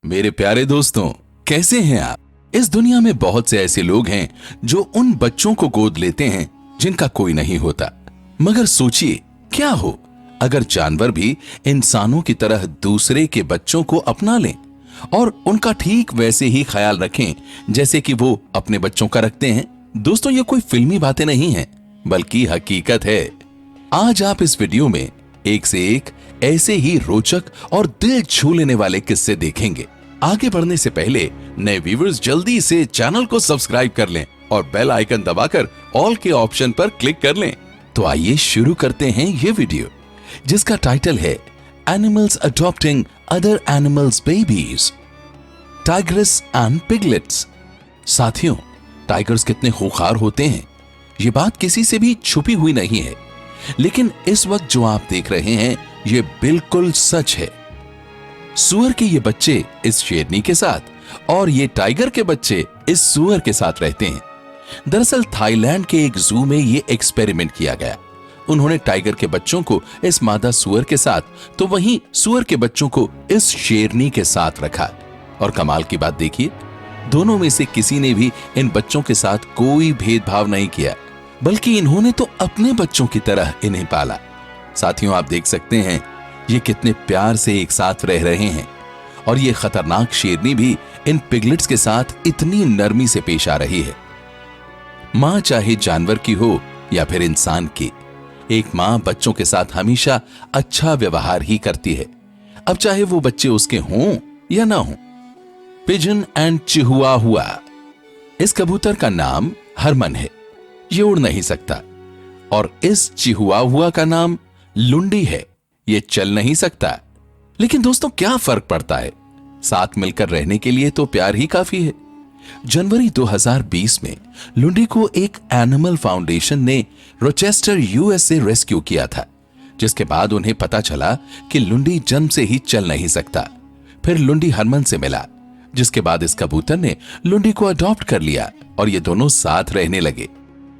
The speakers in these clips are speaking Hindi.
मेरे प्यारे दोस्तों, कैसे हैं आप। इस दुनिया में बहुत से ऐसे लोग हैं जो उन बच्चों को गोद लेते हैं जिनका कोई नहीं होता। मगर सोचिए, क्या हो अगर जानवर भी इंसानों की तरह दूसरे के बच्चों को अपना लें और उनका ठीक वैसे ही ख्याल रखें जैसे कि वो अपने बच्चों का रखते हैं। दोस्तों, ये कोई फिल्मी बातें नहीं हैं, बल्कि हकीकत है। आज आप इस वीडियो में एक से एक ऐसे ही रोचक और दिल छू लेने वाले किस्से देखेंगे। आगे बढ़ने से पहले नए व्यूअर्स जल्दी से चैनल को सब्सक्राइब कर लें और बेल आइकन दबाकर ऑल के ऑप्शन पर क्लिक कर लें। तो आइए शुरू करते हैं ये वीडियो, जिसका टाइटल है animals adopting other animals babies, tigress and piglets. साथियों, टाइगर्स कितने खूंखार होते हैं, ये बात किसी से भी छुपी हुई नहीं है। लेकिन इस वक्त जो आप देख रहे हैं ये बिल्कुल सच है। सुअर के ये बच्चे इस शेरनी के साथ और ये टाइगर के बच्चे इस सुअर के साथ रहते हैं। दरअसल थाईलैंड के एक जू में ये एक्सपेरिमेंट किया गया। उन्होंने टाइगर के बच्चों को इस मादा सुअर के साथ तो वहीं सुअर के बच्चों को इस शेरनी के साथ रखा। और कमाल की बात देखिए, दोनों में से किसी ने भी इन बच्चों के साथ कोई भेदभाव नहीं किया, बल्कि इन्होंने तो अपने बच्चों की तरह इन्हें पाला। साथियों, आप देख सकते हैं ये कितने प्यार से एक साथ रह रहे हैं और ये खतरनाक शेरनी भी इन पिगलेट्स के साथ इतनी नरमी से पेश आ रही है। मां चाहे जानवर की हो या फिर इंसान की, एक मां बच्चों के साथ हमेशा अच्छा व्यवहार ही करती है, अब चाहे वो बच्चे उसके हों या ना हों। पिजन एंड चिहुआहुआ, इस कबूतर का नाम हरमन है। ये उड़ नहीं सकता। और इस चिहुआहुआ का नाम लुंडी है, ये चल नहीं सकता। लेकिन दोस्तों, क्या फर्क पड़ता है, साथ मिलकर रहने के लिए तो प्यार ही काफी है। जनवरी 2020 में लुंडी को एक एनिमल फाउंडेशन ने रोचेस्टर यूएस से रेस्क्यू किया था, जिसके बाद उन्हें पता चला कि लुंडी जन्म से ही चल नहीं सकता। फिर लुंडी हरमन से मिला, जिसके बाद इस कबूतर ने लुंडी को अडॉप्ट कर लिया और ये दोनों साथ रहने लगे।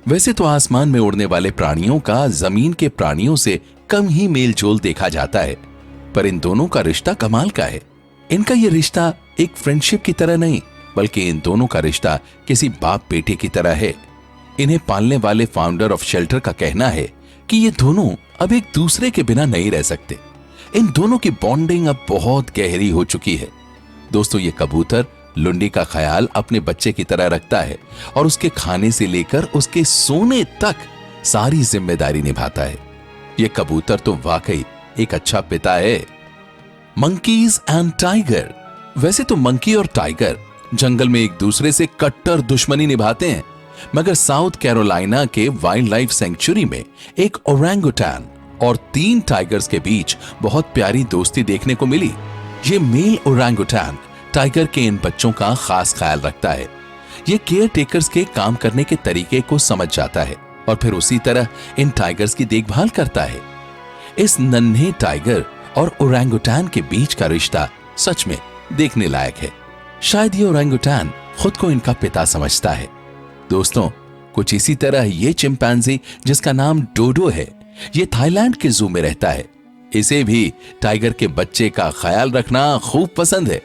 वैसे तो आसमान में उड़ने वाले प्राणियों का जमीन के प्राणियों से कम ही मेल जोल देखा जाता है, पर इन दोनों का रिश्ता कमाल का है। इनका ये रिश्ता एक फ्रेंडशिप की तरह नहीं, बल्कि इन दोनों का रिश्ता किसी बाप बेटे की तरह है। इन्हें पालने वाले फाउंडर ऑफ शेल्टर का कहना है कि ये दोनों अब एक दूसरे के बिना नहीं रह सकते। इन दोनों की बॉन्डिंग अब बहुत गहरी हो चुकी है। दोस्तों, ये कबूतर लुंडी का ख्याल अपने बच्चे की तरह रखता है और उसके खाने से लेकर उसके सोने तक सारी जिम्मेदारी निभाता है। यह कबूतर तो वाकई एक अच्छा पिता है। मंकीज एंड टाइगर, वैसे तो मंकी और टाइगर जंगल में एक दूसरे से कट्टर दुश्मनी निभाते हैं, मगर साउथ कैरोलिना के वाइल्ड लाइफ सेंचुरी में एक ओरंगुटान और 3 टाइगर्स के बीच बहुत प्यारी दोस्ती देखने को मिली। ये मेल ओरंगुटान टाइगर के इन बच्चों का खास ख्याल रखता है। ये केयर टेकर्स के काम करने के तरीके को समझ जाता है और फिर उसी तरह इन टाइगर्स की देखभाल करता है। इस नन्हे टाइगर और ओरंगुटान के बीच का रिश्ता सच में देखने लायक है। शायद ये ओरंगुटान खुद को इनका पिता समझता है। दोस्तों, कुछ इसी तरह ये चिंपैंजी, जिसका नाम डोडो है, ये थाईलैंड के जू में रहता है। इसे भी टाइगर के बच्चे का ख्याल रखना खूब पसंद है।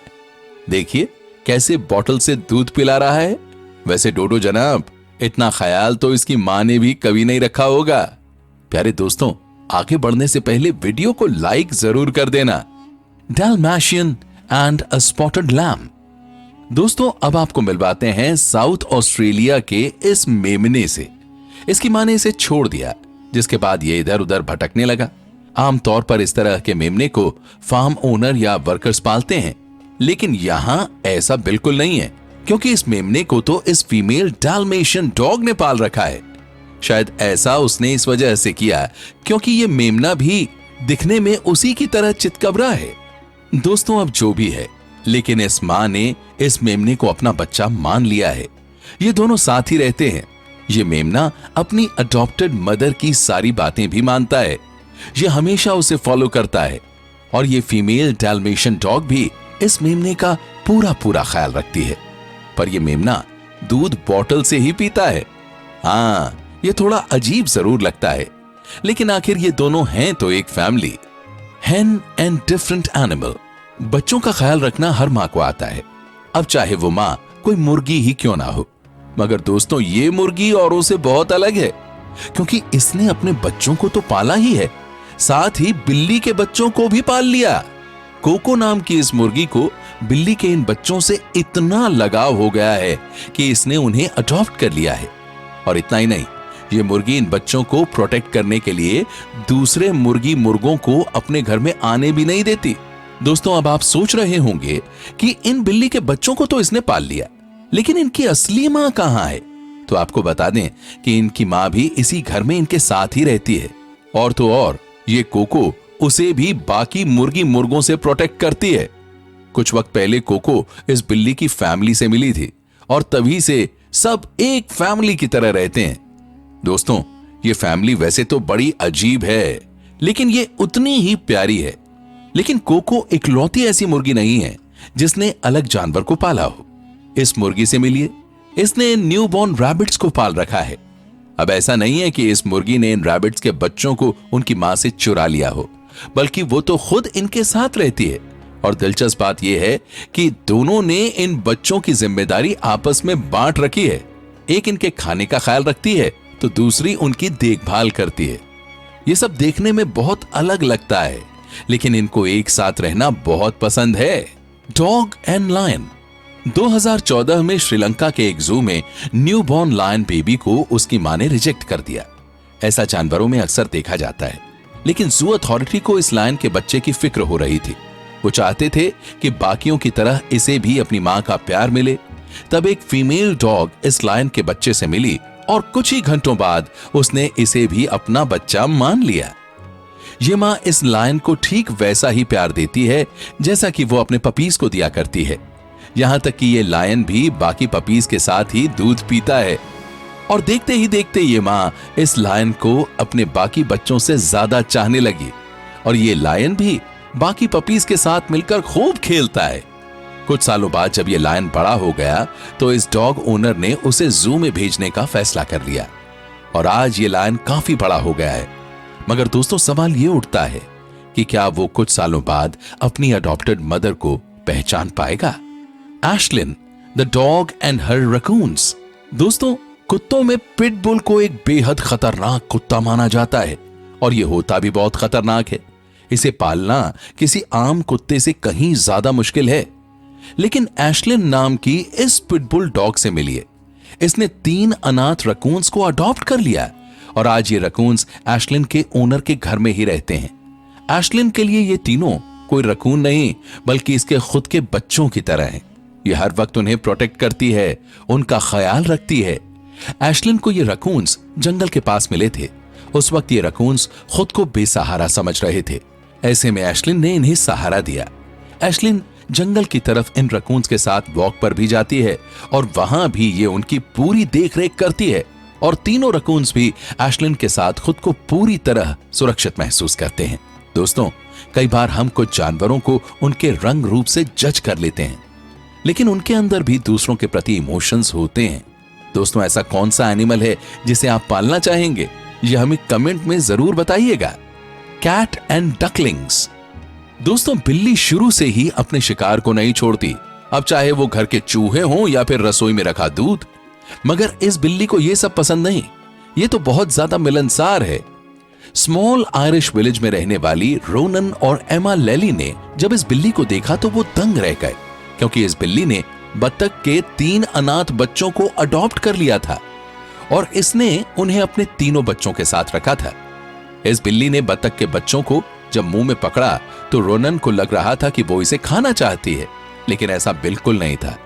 देखिए कैसे बॉटल से दूध पिला रहा है। वैसे डोडो जनाब, इतना ख्याल तो इसकी मां ने भी कभी नहीं रखा होगा। प्यारे दोस्तों, आगे बढ़ने से पहले वीडियो को लाइक जरूर कर देना। डैलमेशियन एंड अ स्पॉटेड लैम्ब। दोस्तों, अब आपको मिलवाते हैं साउथ ऑस्ट्रेलिया के इस मेमने से। इसकी मां ने इसे छोड़ दिया, जिसके बाद ये इधर उधर भटकने लगा। आमतौर पर इस तरह के मेमने को फार्म ओनर या वर्कर्स पालते हैं, लेकिन यहां ऐसा बिल्कुल नहीं है, क्योंकि इस मेमने को तो इस फीमेल डाल्मेशियन डॉग ने पाल रखा है। शायद ऐसा उसने इस वजह से किया क्योंकि ये मेमना भी दिखने में उसी की तरह चितकबरा है। दोस्तों, अब जो भी है, लेकिन इस मां ने इस मेमने को अपना बच्चा मान लिया है। ये दोनों साथ ही रहते हैं। ये मेमना अपनी अडॉप्टेड मदर की सारी बातें भी मानता है। ये हमेशा उसे फॉलो करता है और ये फीमेल डाल्मेशियन डॉग भी इस मेमने का पूरा पूरा ख्याल रखती है। पर यह मेमना दूध बॉटल से ही पीता है। हाँ, ये थोड़ा अजीब जरूर लगता है, लेकिन आखिर ये दोनों हैं तो एक फैमिली। हेन एंड डिफरेंट एनिमल। बच्चों का ख्याल रखना हर माँ को आता है, अब चाहे वो माँ कोई मुर्गी ही क्यों ना हो। मगर दोस्तों, ये मुर्गी औरों से बहुत अलग है, क्योंकि इसने अपने बच्चों को तो पाला ही है, साथ ही बिल्ली के बच्चों को भी पाल लिया। कोको नाम की इस मुर्गी को बिल्ली के इन बच्चों से इतना लगाव हो गया है कि इसने उन्हें अडॉप्ट कर लिया है। और इतना ही नहीं, ये मुर्गी इन बच्चों को प्रोटेक्ट करने के लिए दूसरे मुर्गी मुर्गों को अपने घर में आने भी नहीं देती। दोस्तों, अब आप सोच रहे होंगे कि इन बिल्ली के बच्चों को तो इसने पाल लिया, लेकिन इनकी असली मां कहां है? तो आपको बता दें कि इनकी मां भी इसी घर में इनके साथ ही रहती है। और तो और ये कोको उसे भी बाकी मुर्गी मुर्गों से प्रोटेक्ट करती है। कुछ वक्त पहले कोको इस बिल्ली की फैमिली से मिली थी और तभी से सब एक फैमिली की तरह रहते हैं। दोस्तों, ये फैमिली वैसे तो बड़ी अजीब है, लेकिन ये उतनी ही प्यारी है। लेकिन कोको इकलौती ऐसी मुर्गी नहीं है जिसने अलग जानवर को पाला हो। इस मुर्गी से मिलिए, इसने न्यूबॉर्न रैबिट्स को पाल रखा है। अब ऐसा नहीं है कि इस मुर्गी ने इन रैबिट्स के बच्चों को उनकी मां से चुरा लिया हो, बल्कि वो तो खुद इनके साथ रहती है। और दिलचस्प बात यह है कि दोनों ने इन बच्चों की जिम्मेदारी आपस में बांट रखी है। एक इनके खाने का ख्याल रखती है तो दूसरी उनकी देखभाल करती है। ये सब देखने में बहुत अलग लगता है, लेकिन इनको एक साथ रहना बहुत पसंद है। Dog and lion. 2014 में श्रीलंका के एक जू में न्यूबॉर्न लायन बेबी को उसकी मां ने रिजेक्ट कर दिया। ऐसा जानवरों में अक्सर देखा जाता है, लेकिन जू अथॉरिटी को इस लायन के बच्चे की फिक्र हो रही थी। वो चाहते थे कि बाकियों की तरह इसे भी अपनी मां का प्यार मिले। तब एक फीमेल डॉग इस लायन के बच्चे से मिली और कुछ ही घंटों बाद उसने इसे भी अपना बच्चा मान लिया। ये मां इस लायन को ठीक वैसा ही प्यार देती है जैसा कि वो अपने पपीज को दिया करती है। यहां तक कि ये लायन भी बाकी पपीज के साथ ही दूध पीता है। और देखते ही देखते ये मां इस लायन को अपने बाकी बच्चों से ज्यादा चाहने लगी और ये लायन भी बाकी पपीज के साथ मिलकर खूब खेलता है। कुछ सालों बाद जब ये लायन बड़ा हो गया तो इस डॉग ओनर ने उसे जू में भेजने का फैसला कर लिया और आज ये लायन काफी बड़ा हो गया है। मगर दोस्तों, सवाल ये उठता है कि क्या वो कुछ सालों बाद अपनी अडॉप्टेड मदर को पहचान पाएगा? एशलिन द डॉग एंड हर रकून्स। दोस्तों, कुत्तों में पिटबुल को एक बेहद खतरनाक कुत्ता माना जाता है और ये होता भी बहुत खतरनाक है। इसे पालना किसी आम कुत्ते से कहीं ज्यादा मुश्किल है। लेकिन एशलिन नाम की इस पिटबुल डॉग से मिलिए, इसने 3 अनाथ रकून्स को अडॉप्ट कर लिया और आज ये रकून्स एशलिन के ओनर के घर में ही रहते हैं। एशलिन के लिए ये तीनों कोई रकून नहीं बल्कि इसके खुद के बच्चों की तरह हैं। ये हर वक्त उन्हें प्रोटेक्ट करती है, उनका ख्याल रखती है। एशलिन को ये रकून्स जंगल के पास मिले थे। उस वक्त ये रकून्स खुद को बेसहारा समझ रहे थे। ऐसे में एशलिन ने इन्हें सहारा दिया। एशलिन जंगल की तरफ इन रकून्स के साथ वॉक पर भी जाती है और वहां भी ये उनकी पूरी देखरेख करती है और तीनों रकून्स भी एशलिन के साथ खुद को पूरी तरह सुरक्षित महसूस करते हैं। दोस्तों, कई बार हम कुछ जानवरों को उनके रंग रूप से जज कर लेते हैं, लेकिन उनके अंदर भी दूसरों के प्रति इमोशंस होते हैं। दोस्तों, ऐसा कौन सा एनिमल है जिसे आप पालना चाहेंगे? यह हमें कमेंट में जरूर बताइएगा। Cat and ducklings. दोस्तों, बिल्ली शुरू से ही अपने शिकार को नहीं छोड़ती, अब चाहे वो घर के चूहे हों या फिर रसोई में रखा दूध। मगर इस बिल्ली को यह सब पसंद नहीं, ये तो बहुत ज्यादा मिलनसार है। स्मॉल आयरिश विलेज में रहने वाली रोनन और एमा लेली ने जब इस बिल्ली को देखा तो वो दंग रह गए, क्योंकि इस बिल्ली ने बत्तख के 3 अनाथ बच्चों को अडॉप्ट कर लिया था और इसने उन्हें अपने तीनों बच्चों के साथ रखा था। इस बिल्ली ने बत्तख के बच्चों को जब मुंह में पकड़ा तो रोनन को लग रहा था कि वो इसे खाना चाहती है, लेकिन ऐसा बिल्कुल नहीं था,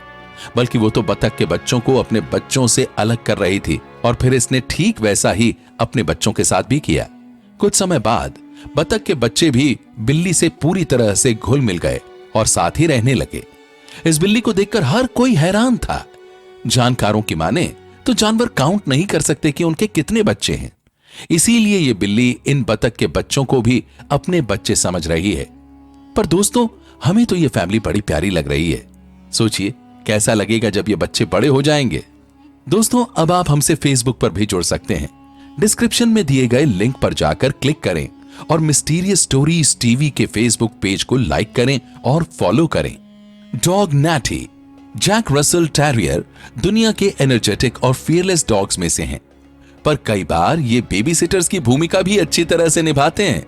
बल्कि वो तो बत्तख के बच्चों को अपने बच्चों से अलग कर रही थी और फिर इसने ठीक वैसा ही अपने बच्चों के साथ भी किया। कुछ समय बाद बत्तख के बच्चे भी बिल्ली से पूरी तरह से घुल मिल गए और साथ ही रहने लगे। इस बिल्ली को देखकर हर कोई हैरान था। जानकारों की माने तो जानवर काउंट नहीं कर सकते कि उनके कितने बच्चे हैं, इसीलिए ये बिल्ली इन बत्तख के बच्चों को भी अपने बच्चे समझ रही है। पर दोस्तों, हमें तो ये फैमिली बड़ी प्यारी लग रही है। सोचिए कैसा लगेगा जब ये बच्चे बड़े हो जाएंगे। दोस्तों, अब आप हमसे फेसबुक पर भी जुड़ सकते हैं। डिस्क्रिप्शन में दिए गए लिंक पर जाकर क्लिक करें और मिस्टीरियस स्टोरीज टीवी के फेसबुक पेज को लाइक करें और फॉलो करें। Dog naughty Jack Russell terrier दुनिया के एनर्जेटिक और फियरलेस डॉग्स में से हैं, पर कई बार ये बेबी सिटर्स की भूमिका भी अच्छी तरह से निभाते हैं।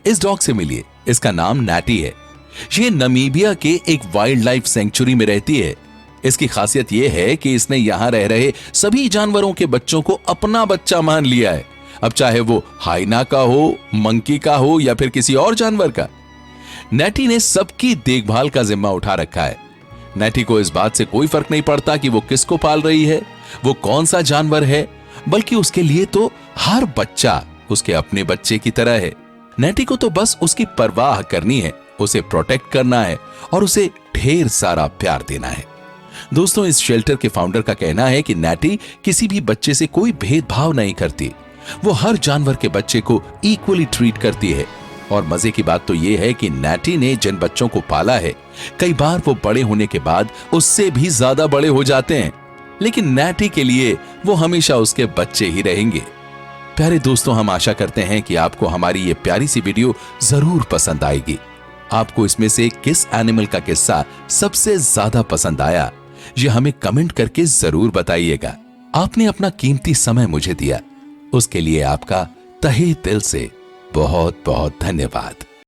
इस डॉग से मिलिए, इसका नाम नैटी है। ये नमीबिया के एक वाइल्ड लाइफ सेंचुरी में रहती है। इसकी खासियत यह है कि इसने यहां रह रहे सभी जानवरों के बच्चों को अपना बच्चा मान लिया है, अब चाहे वो हाइना का हो, मंकी का हो या फिर किसी और जानवर का। नैटी ने सबकी देखभाल का जिम्मा उठा रखा है। नैटी को इस बात से कोई फर्क नहीं पड़ता कि वो किसको पाल रही है, वो कौन सा जानवर है, बल्कि उसके लिए तो हर बच्चा उसके अपने बच्चे की तरह है। नैटी को तो बस उसकी परवाह करनी है, उसे प्रोटेक्ट करना है और उसे ढेर सारा प्यार देना है। दोस्तों, इस शेल्टर के फाउंडर का कहना है कि नैटी किसी भी बच्चे से कोई भेदभाव नहीं करती। वो हर जानवर के बच्चे को इक्वली ट्रीट करती है। और मजे की बात तो यह है कि नैटी ने जिन बच्चों को पाला है, कई बार वो बड़े होने के बाद उससे भी ज्यादा बड़े हो जाते हैं, लेकिन नैटी के लिए वो हमेशा उसके बच्चे ही रहेंगे। प्यारे दोस्तों, हम आशा करते हैं कि आपको हमारी ये प्यारी सी वीडियो जरूर पसंद आएगी। आपको इसमें से किस एनिमल का किस्सा सबसे ज्यादा पसंद आया, ये हमें कमेंट करके जरूर बताइएगा। आपने अपना कीमती समय मुझे दिया, उसके लिए आपका तहे दिल से बहुत बहुत धन्यवाद।